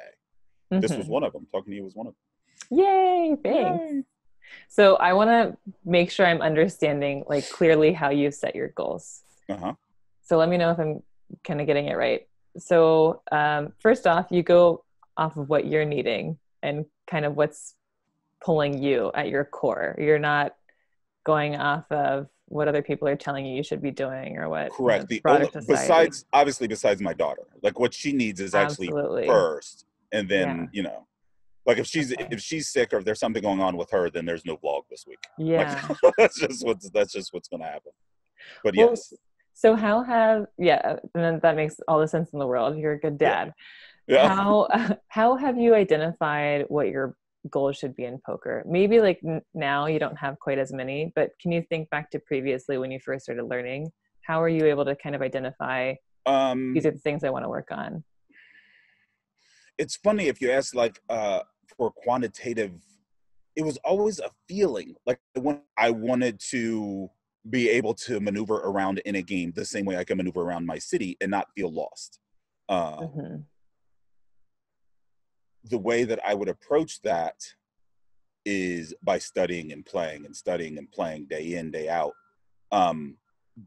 This was one of them. Talking to you was one of them. Yay! Thanks. Yay. So I want to make sure I'm understanding like clearly how you set your goals. Uh-huh. So let me know if I'm kind of getting it right. So first off, you go off of what you're needing and kind of what's pulling you at your core. You're not going off of what other people are telling you should be doing or what, Correct. broader society. Besides my daughter, like what she needs is actually Absolutely. first, and Yeah. then like if Okay. she's sick or if there's something going on with her, then there's no vlog this week. Like Yeah. that's just what's gonna happen. But Well, yes, so how have, yeah, and then that makes all the sense in the world. You're a good yeah, dad. yeah. How have you identified what your goals should be in poker? Maybe like now you don't have quite as many, but can you think back to previously when you first started learning? How are you able to kind of identify these Um, are the things I want to work on? it's funny if you ask like for quantitative. It was always a feeling like when I wanted to be able to maneuver around in a game the same way I can maneuver around my city and not feel lost. Uh, Hmm. the way that I would approach that is by studying and playing and studying and playing day in, day out. Um,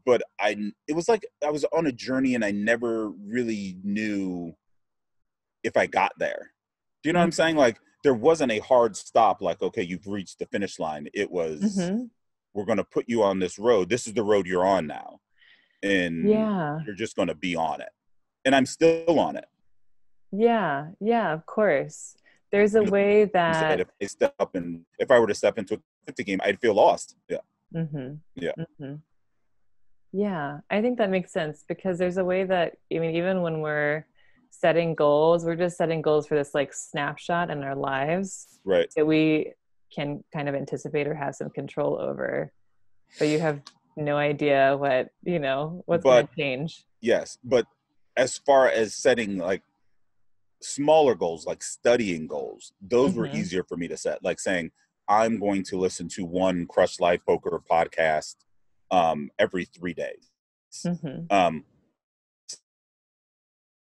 but it was like I was on a journey and I never really knew if I got there. Do you know what I'm saying? Hmm. Like there wasn't a hard stop, like, okay, you've reached the finish line. It was, Hmm. we're going to put you on this road. This is the road you're on now. And Yeah. you're just going to be on it. And I'm still on it. Yeah. Yeah, of course. There's a You know, way you said that if I were to step into a 50 game, I'd feel lost. Yeah. hmm Yeah. hmm Yeah, I think that makes sense because there's a way that, I mean, even when we're setting goals, we're just setting goals for this like snapshot in our lives Right. that we can kind of anticipate or have some control over. But you have no idea what, what's going But to change. yes, but as far as setting like smaller goals, like studying goals, those were Hmm. easier for me to set. Like saying, I'm going to listen to one Crush Live Poker podcast every 3 days. Hmm. Um,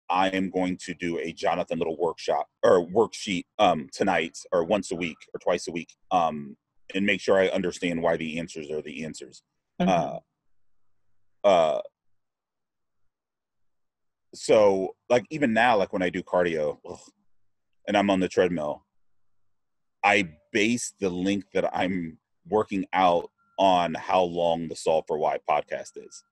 I am going to do a Jonathan Little workshop or worksheet tonight or once a week or twice a week and make sure I understand why the answers are the answers. Uh, Hmm. uh, so like even now, like when I do cardio and I'm on the treadmill, I base the length that I'm working out on how long the Solve for Why podcast is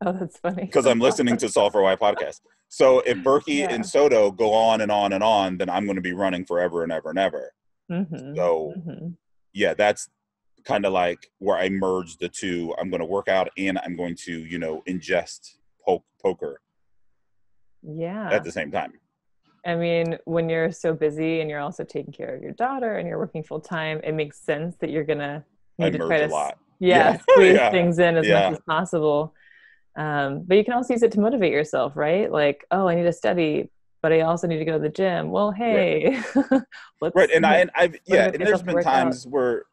Oh, that's funny. because I'm listening to Solve for Why podcast. So if Berkey and Yeah. Soto go on and on and on, then I'm going to be running forever and ever and ever. Hmm. So Hmm. yeah, that's kind of like where I merge the two. I'm going to work out and I'm going to, ingest poker at Yeah. the same time. I mean, when you're so busy and you're also taking care of your daughter and you're working full time, it makes sense that you're gonna I need to try merge a to, lot. yeah, Yeah. squeeze Yeah. things in as much Yeah. as possible. But you can also use it to motivate yourself, right? Like, oh, I need to study, but I also need to go to the gym. Well, Right. hey, Right. let's And I've yeah, motivate and there's myself to been work out. times where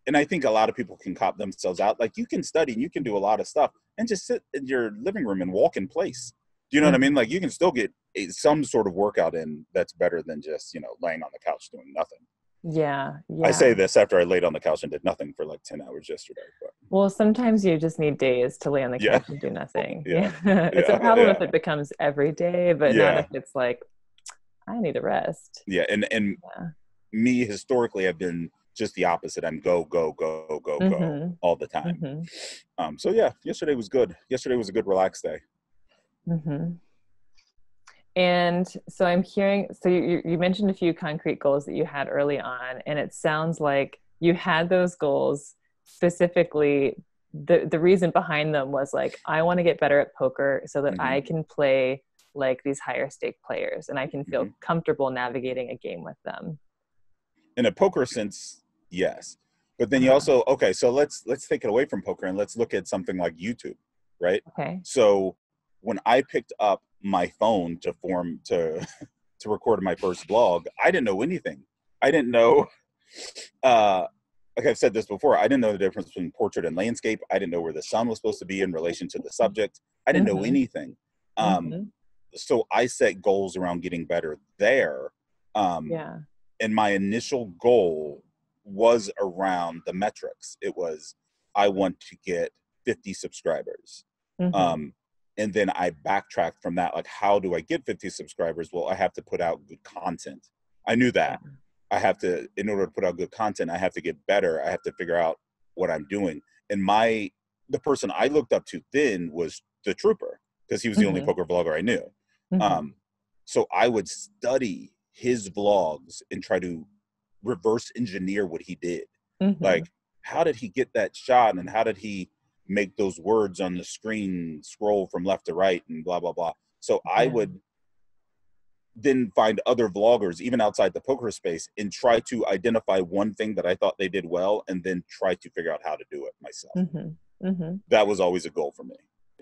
and I think a lot of people can cop themselves out. Like you can study and you can do a lot of stuff and just sit in your living room and walk in place. Do you know what I mean? Hmm. Like you can still get some sort of workout in that's better than just, laying on the couch doing nothing. Yeah, I say yeah. this after I laid on the couch and did nothing for like 10 hours yesterday. But Well, sometimes you just need days to lay on the yeah, couch and do nothing. yeah, Yeah. It's a yeah, problem yeah, if it becomes every day, but not if yeah, it's like, I need a rest. yeah. And Yeah. me historically have been just the opposite. I'm go, go, go, go, go Hmm. all the time. Hmm. So yeah, yesterday was good. Yesterday was a good relaxed day. Hmm. And so I'm hearing, so you mentioned a few concrete goals that you had early on, and it sounds like you had those goals specifically. The reason behind them was like, I want to get better at poker so that Hmm. I can play like these higher stake players and I can feel Hmm. comfortable navigating a game with them. In a poker sense, yes. But then you Uh-huh. also okay. So let's take it away from poker and let's look at something like YouTube, right? Okay. So when I picked up my phone to to record my first blog, I didn't know anything. I didn't know. Uh, like I've said this before, I didn't know the difference between portrait and landscape. I didn't know where the sun was supposed to be in relation to the subject. I didn't know Hmm. anything. Um, Hmm. so I set goals around getting better there. Um, Yeah. and my initial goal was around the metrics. It was, I want to get 50 subscribers. Mm-hmm. And then I backtracked from that. Like, how do I get 50 subscribers? Well, I have to put out good content. I knew that. Yeah. I have to, in order to put out good content, I have to get better. I have to figure out what I'm doing. And the person I looked up to then was the Trooper, because he was the only Mm-hmm. poker vlogger I knew. Mm-hmm. So I would study his vlogs and try to reverse engineer what he did. Mm-hmm. Like, how did he get that shot, and how did he make those words on the screen scroll from left to right, and blah blah blah. So I would then find other vloggers, even outside the poker space, and try to identify one thing that I thought they did well, and then try to figure out how to do it myself. Mm-hmm. Mm-hmm. That was always a goal for me.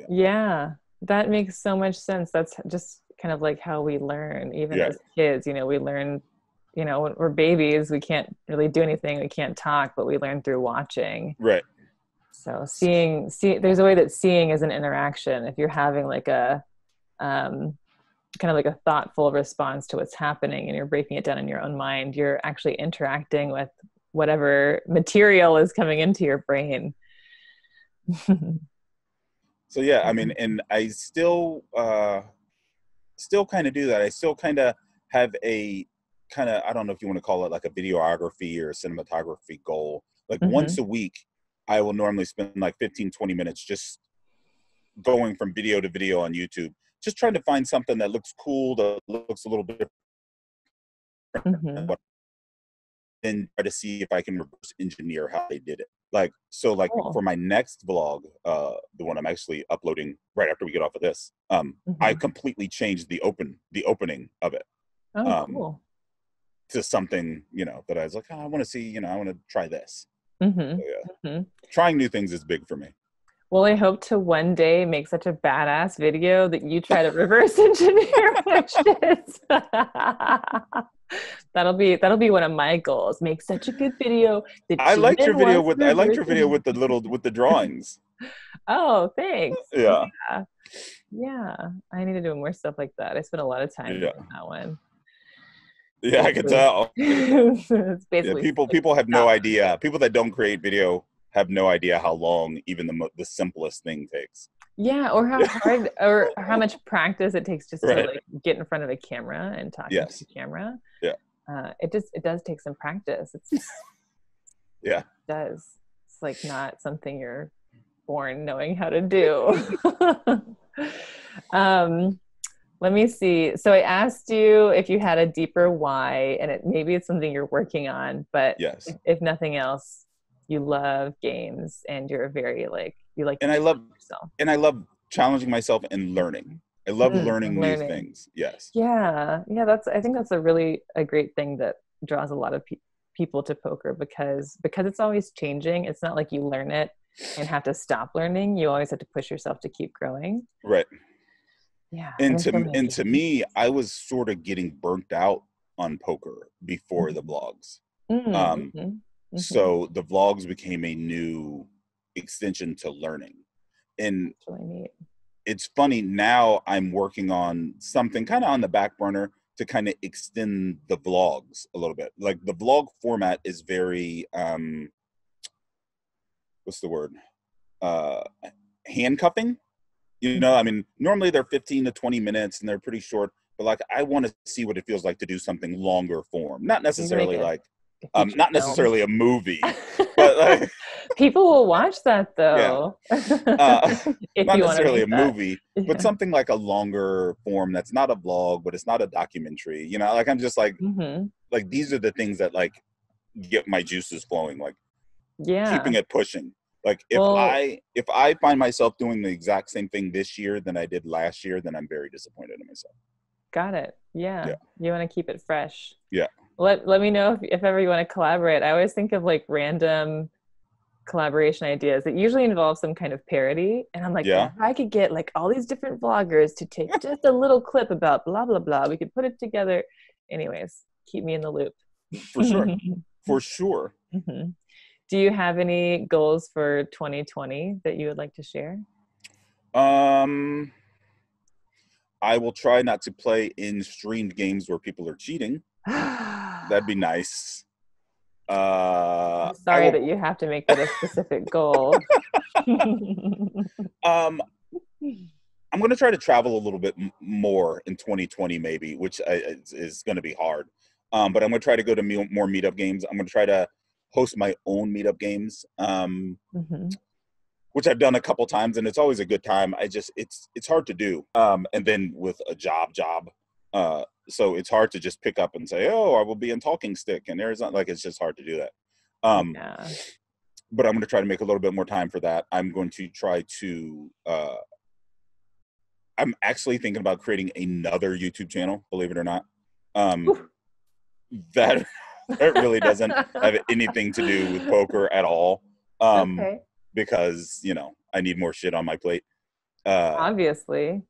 Yeah, that makes so much sense. That's just kind of like how we learn, even Yeah. as kids. We learn, when we're babies, we can't really do anything. We can't talk, but we learn through watching. Right. So there's a way that seeing is an interaction. If you're having like a kind of like a thoughtful response to what's happening and you're breaking it down in your own mind, you're actually interacting with whatever material is coming into your brain. So yeah, I mean, and I still kind of do that. I still kind of have a kind of, I don't know if you want to call it like a videography or a cinematography goal. Like once a week, I will normally spend like 15-20 minutes just going from video to video on YouTube, just trying to find something that looks cool, that looks a little bit different, and try to see if I can reverse engineer how they did it. Like, so like for my next vlog, the one I'm actually uploading right after we get off of this, I completely changed the opening of it. Cool. To something, that I was like, I want to see, I want to try this. Mm-hmm. So, yeah. Mm-hmm. Trying new things is big for me. Well, I hope to one day make such a badass video that you try to reverse engineer my shit. That'll be one of my goals. Make such a good video that I liked your video with the with the drawings. Oh, thanks. Yeah. Yeah. I need to do more stuff like that. I spent a lot of time doing that one. Yeah, I can tell. It's basically people have no idea. People that don't create video have no idea how long even the simplest thing takes. Yeah, or how hard or how much practice it takes just to like get in front of a camera and talk to the camera. Yeah. It does take some practice. Yeah. It does. It's like not something you're born knowing how to do. Let me see. So I asked you if you had a deeper why, and maybe it's something you're working on, but if nothing else, you love games and you're very you like, and I love yourself. And I love challenging myself and learning. I love learning new things. Yes. Yeah. I think that's a great thing that draws a lot of people to poker because it's always changing. It's not like you learn it and have to stop learning. You always have to push yourself to keep growing. Right. Yeah. And to me, I was sort of getting burnt out on poker before the vlogs. So the vlogs became a new extension to learning. And that's really neat. It's funny, now I'm working on something kind of on the back burner to kind of extend the vlogs a little bit. Like the vlog format is very, what's the word? Handcuffing. I mean, normally they're 15 to 20 minutes and they're pretty short, but like I want to see what it feels like to do something longer form. Not necessarily not necessarily a movie, but like people will watch that though. Not necessarily a movie, but something like a longer form that's not a vlog, but it's not a documentary. Like I'm just like, like these are the things that like get my juices flowing, like keeping it pushing. Like if I find myself doing the exact same thing this year than I did last year, then I'm very disappointed in myself. Got it. Yeah. You want to keep it fresh. Yeah. Let me know if ever you want to collaborate. I always think of like random collaboration ideas that usually involve some kind of parody. And I'm like, if I could get like all these different vloggers to take just a little clip about blah, blah, blah, we could put it together. Anyways, keep me in the loop. For sure. For sure. Do you have any goals for 2020 that you would like to share? I will try not to play in streamed games where people are cheating. That'd be nice. I Sorry will. that you have to make that a specific goal. Um, I'm going to try to travel a little bit more in 2020, maybe, which is going to be hard. But I'm going to try to go to more meetup games. I'm going to try to host my own meetup games, Mm-hmm. which I've done a couple times, and it's always a good time. It's hard to do. And then with a job, so it's hard to just pick up and say, oh, I will be in Talking Stick, and there's not like it's just hard to do that. Yeah. But I'm going to try to make a little bit more time for that. I'm going to try to. I'm actually thinking about creating another YouTube channel, believe it or not. That really doesn't have anything to do with poker at all. Okay. Because, I need more shit on my plate. Obviously.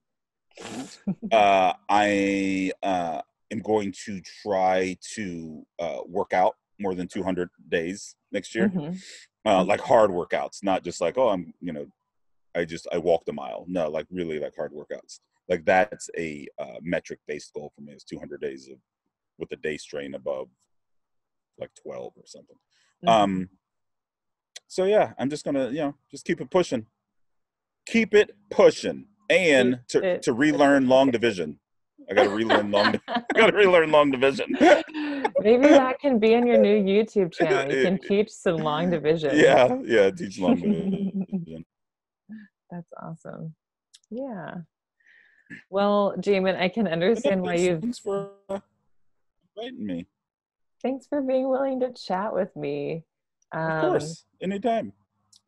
I am going to try to work out more than 200 days next year. Mm-hmm. Like hard workouts, not just like, oh, I walked a mile. No, like really like hard workouts. Like that's a metric-based goal for me, is 200 days with the day strain above like 12 or something. Mm-hmm. So yeah, I'm just gonna, just keep it pushing. Keep it pushing. And to relearn long division. I gotta relearn long division. Maybe that can be in your new YouTube channel. You can teach some long division. Yeah, teach long division. That's awesome. Yeah. Well, Jaman, I can understand why you've. Thanks for inviting me. Thanks for being willing to chat with me. Of course, anytime.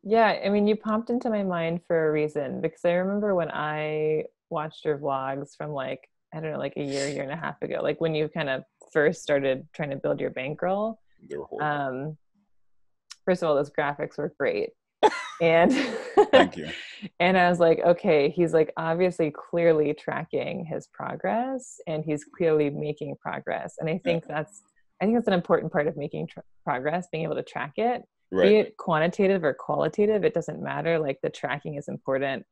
Yeah, I mean, you popped into my mind for a reason, because I remember when I watched your vlogs from like, I don't know, like a year and a half ago, like when you kind of first started trying to build your bankroll. They were horrible. First of all, those graphics were great. And thank you. And I was like, okay, he's like obviously clearly tracking his progress, and he's clearly making progress. And I think that's an important part of making progress, being able to track it, be it quantitative or qualitative, it doesn't matter. Like the tracking is important.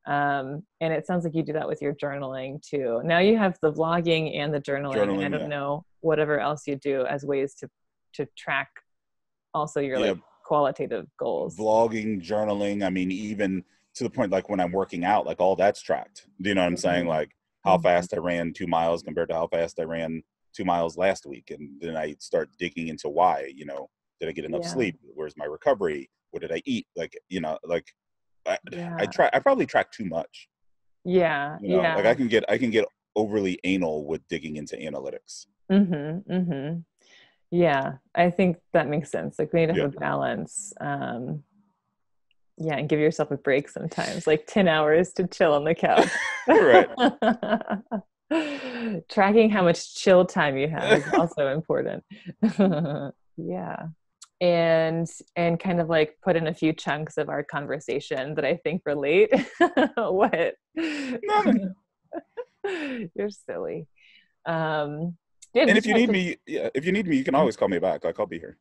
And it sounds like you do that with your journaling too. Now you have the vlogging and the journaling, and I don't know whatever else you do as ways to track also your like qualitative goals. Vlogging, journaling, I mean, even to the point like when I'm working out, like all that's tracked. Do you know what I'm saying? Like how fast I ran 2 miles compared to how fast I ran 2 miles last week. And then I start digging into why, did I get enough sleep? Where's my recovery? What did I eat? Like, I probably track too much. Like I can get overly anal with digging into analytics. Yeah, I think that makes sense. Like we need to have a balance. And give yourself a break sometimes, like 10 hours to chill on the couch. Right. Tracking how much chill time you have is also important. Yeah. And kind of like put in a few chunks of our conversation that I think relate. What? You're silly. And if you need me, you can always call me back. Like I'll be here.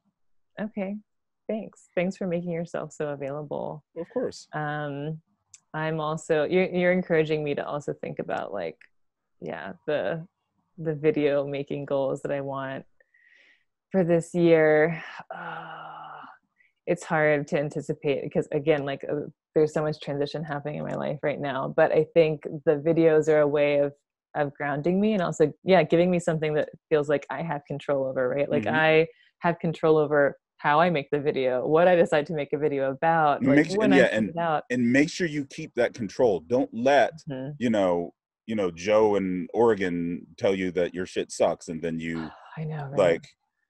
Okay. Thanks for making yourself so available. Of course. I'm also, you're encouraging me to also think about like, the video making goals that I want for this year. It's hard to anticipate because again, like there's so much transition happening in my life right now, but I think the videos are a way of grounding me, and also giving me something that feels like I have control over, right? Like I have control over how I make the video, what I decide to make a video about, like and make sure you keep that control. Don't let Joe in Oregon tell you that your shit sucks, and then you I know, right?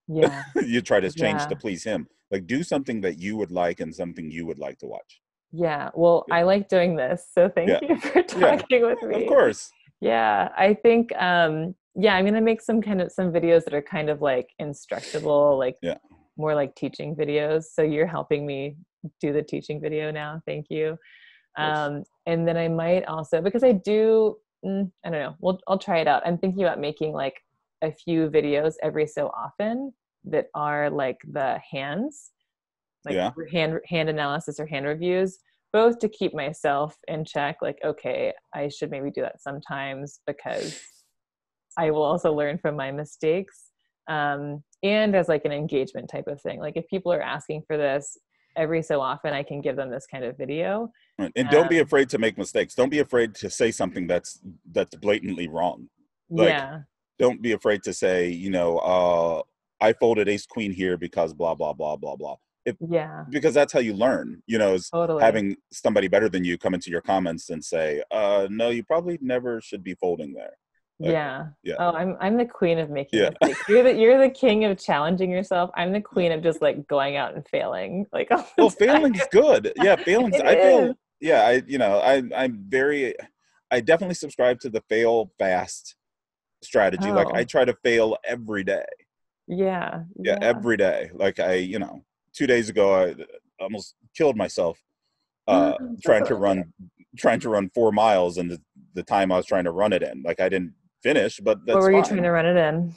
Like you try to change to please him. Like do something that you would like and something you would like to watch. I like doing this, so thank you for talking with me. Of course. I think I'm gonna make some videos that are kind of like instructable, like more like teaching videos. So you're helping me do the teaching video now. Thank you. And then I might also, because I do, I don't know, I'll try it out. I'm thinking about making like a few videos every so often that are like the hands, like hand analysis or hand reviews, both to keep myself in check. Like, okay, I should maybe do that sometimes because I will also learn from my mistakes. and as like an engagement type of thing. Like if people are asking for this every so often, I can give them this kind of video. And don't be afraid to make mistakes. Don't be afraid to say something that's blatantly wrong. Like, yeah. don't be afraid to say, you know, I folded ace queen here because blah, blah, blah, blah, blah. Because that's how you learn, you know, is having somebody better than you come into your comments and say, no, you probably never should be folding there. Like, yeah. Oh, I'm the queen of making mistakes. You're the king of challenging yourself. I'm the queen of just like going out and failing. Like, well, failing's good. Yeah, failing's. I feel. Yeah, I definitely subscribe to the fail fast strategy. Like I try to fail every day. Yeah, every day. Like 2 days ago I almost killed myself trying to run 4 miles in the time I was trying to run it in. Like I didn't finish, but that's what were fine. You trying to run it in?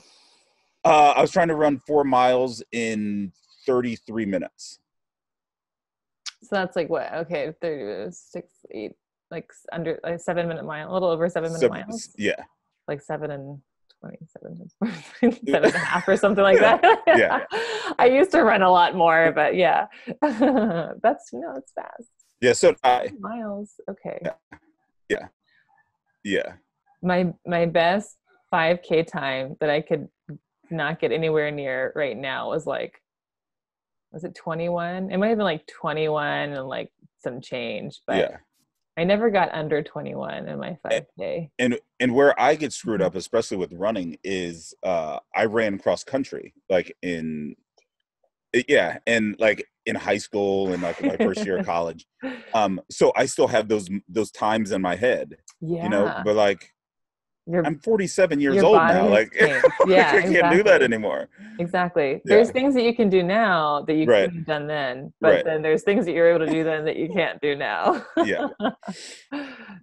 I was trying to run 4 miles in 33 minutes. So that's like what? Okay, 36, 8, like under like 7 minute mile, a little over 7 minute miles. Yeah. Like 7 and 27, 7.5 or something like that. Yeah. I used to run a lot more, but yeah, it's fast. Yeah. So miles. Okay. Yeah. My best 5K time that I could not get anywhere near right now was it 21? It might have been like 21 and like some change, but I never got under 21 in my 5K. And where I get screwed up, especially with running, is I ran cross country and like in high school and like my first year of college. So I still have those times in my head. Yeah. You know, but like I'm 47 years old now. Like I can't do that anymore. Exactly. There's things that you can do now that you couldn't have done then, but then there's things that you're able to do then that you can't do now. Yeah.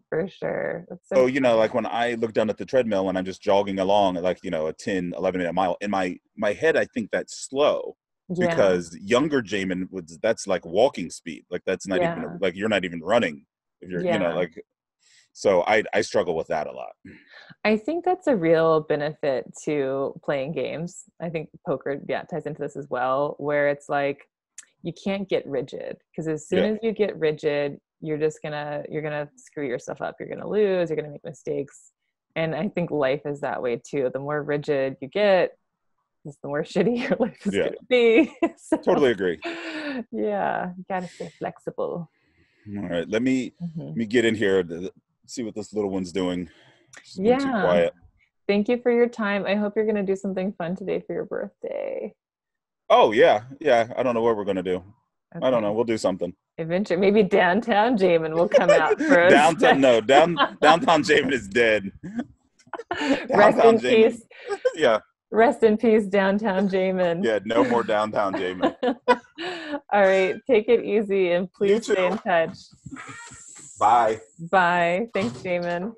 For sure. That's so like when I look down at the treadmill and I'm just jogging along at like, a 10, 11 minute mile, in my head, I think that's slow. Because younger Jaman that's like walking speed. Like that's not even like you're not even running if you're like. So I struggle with that a lot. I think that's a real benefit to playing games. I think poker ties into this as well, where it's like you can't get rigid, because as soon as you get rigid, you're gonna screw yourself up. You're gonna lose. You're gonna make mistakes. And I think life is that way too. The more rigid you get, the more shitty your life is going to be. So, totally agree. Yeah, you gotta stay flexible. All right, let me get in here to see what this little one's doing. She's been too quiet. Thank you for your time. I hope you're going to do something fun today for your birthday. Oh yeah. I don't know what we're going to do. Okay. I don't know. We'll do something. Eventually, maybe downtown Jaman will come out for downtown Jaman is dead. Rest in peace. Yeah. Rest in peace, downtown Jaman. Yeah, no more downtown Jaman. All right, take it easy and please stay in touch. Bye. Bye. Thanks, Jaman.